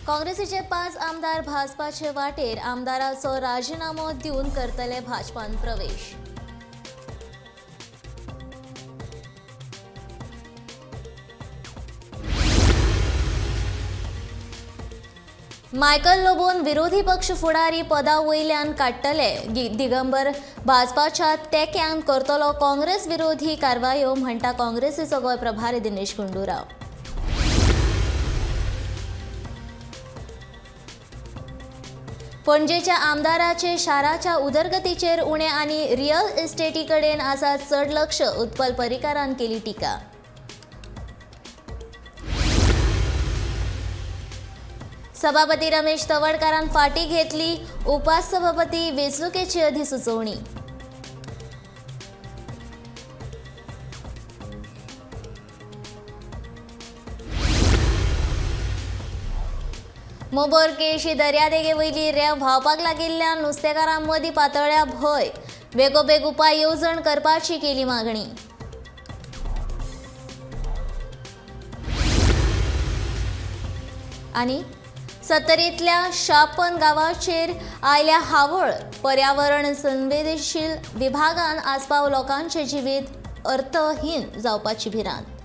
काँग्रेसीचे 5 आमदार भाजपाचे वाटेर आमदाराचो राजीनामो दिवन करतले भाजपान प्रवेश। मायकल लोबोन विरोधी पक्ष फुडारी पदा वयल्यान काडटले। दिगंबर भाजपाच्या तेक्यान करतलो काँग्रेस विरोधी कारवायो म्हणटा काँग्रेसीचो गोंय प्रभारी दिनेश गुंडूराव। पणजेच्या आमदाराचे शाराच्या उदरगतीचेर उणे आनी रियल इस्टेटी कडेन आसा चड लक्ष, उत्पल पर्रीकारान केली टिका। सभापती रमेश तवडकारान फाटी घेतली, उपसभापती वेंचणुकेची अधिसुचोवणी। मोबोर केळशी दर्यादेगे वयली रेंव व्हांवपाक लागिल्ल्यान नुस्तेकारां मदीं पातळ्ळ्या भंय, बेगोबेग उपाय येवजण करपाची केली मागणी। आनी सत्तरींतल्या शापन गांवाचेर आयल्या हावळ, पर्यावरण संवेदनशील विभागान आस्पाव लोकांचे जिवीत अर्थहीन जावपाची भिरांत।